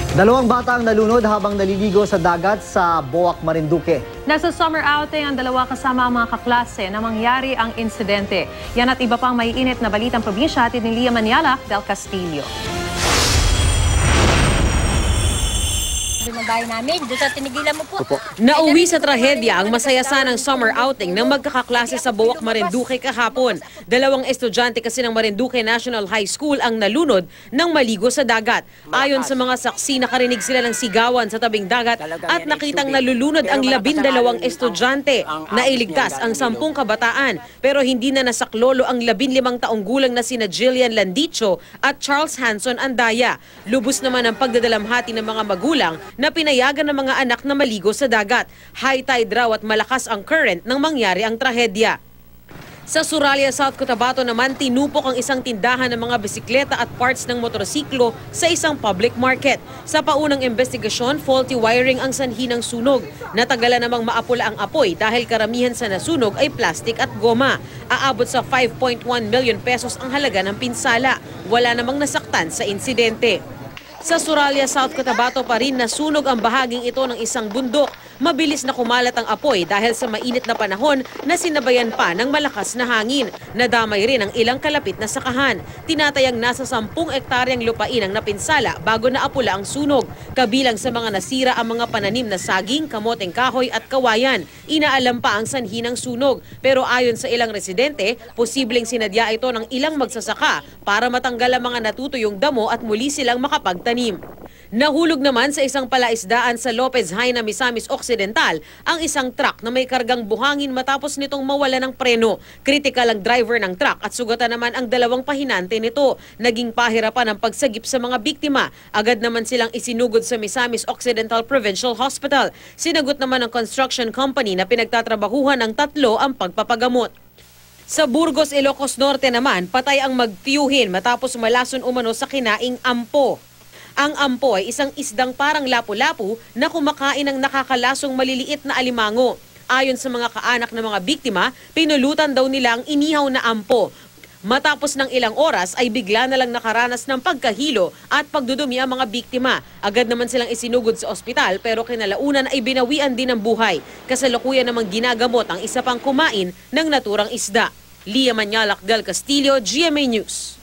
Dalawang bata ang nalunod habang naliligo sa dagat sa Boac, Marinduque. Nasa summer outing ang dalawa kasama ang mga kaklase na mangyari ang insidente. Yan at iba pang maiinit na balitang probinsya at ni Lia Maniala del Castillo. Namin, doon sa tinigilan mo po. Nauwi sa trahedya ang masaya sanang summer outing ng magkakaklase sa Boac, Marinduque kahapon. Dalawang estudyante kasi ng Marinduque National High School ang nalunod nang maligo sa dagat. Ayon sa mga saksi, nakarinig sila ng sigawan sa tabing dagat at nakitang nalulunod ang 12 estudyante. Nailigtas ang 10 kabataan pero hindi na nasaklolo ang 15 taong gulang na sina Jillian Landicho at Charles Hanson Andaya. Lubos naman ang pagdadalamhati ng mga magulang na pinayagan ng mga anak na maligo sa dagat. High tide raw at malakas ang current nang mangyari ang trahedya. Sa Suralia, South Cotabato naman, tinupok ang isang tindahan ng mga bisikleta at parts ng motorsiklo sa isang public market. Sa paunang investigasyon, faulty wiring ang sanhi ng sunog. Natagalan namang maapula ang apoy dahil karamihan sa nasunog ay plastic at goma. Aabot sa 5.1 million pesos ang halaga ng pinsala. Wala namang nasaktan sa insidente. Sa Suralia, South Cotabato pa rin nasunog ang bahaging ito ng isang bundok. Mabilis na kumalat ang apoy dahil sa mainit na panahon na sinabayan pa ng malakas na hangin. Nadamay rin ang ilang kalapit na sakahan. Tinatayang nasa 10 ektaryang lupain ang napinsala bago naapula ang sunog. Kabilang sa mga nasira ang mga pananim na saging, kamoteng kahoy at kawayan. Inaalam pa ang sanhi ng sunog. Pero ayon sa ilang residente, posibleng sinadya ito ng ilang magsasaka para matanggal ang mga natutuyong damo at muli silang makapagtanim. Nahulog naman sa isang palaisdaan sa Lopez Haina, Misamis Occidental ang isang truck na may kargang buhangin matapos nitong mawala ng preno. Kritikal ang driver ng truck at sugatan naman ang 2 pahinante nito. Naging pahirapan ang pagsagip sa mga biktima. Agad naman silang isinugod sa Misamis Occidental Provincial Hospital. Sinagot naman ng construction company na pinagtatrabahuhan ng 3 ang pagpapagamot. Sa Burgos, Ilocos Norte naman, patay ang magtiyuhin matapos malason umano sa kinaing ampo. Ang ampo ay isang isdang parang lapu-lapu na kumakain ng nakakalasong maliliit na alimango. Ayon sa mga kaanak ng mga biktima, pinulutan daw nila ang inihaw na ampo. Matapos ng ilang oras ay bigla na lang nakaranas ng pagkahilo at pagdudumi ang mga biktima. Agad naman silang isinugod sa ospital pero kinalaunan ay binawian din ng buhay. Kasalukuyan namang ginagamot ang isa pang kumain ng naturang isda. Lia Maniala del Castillo, GMA News.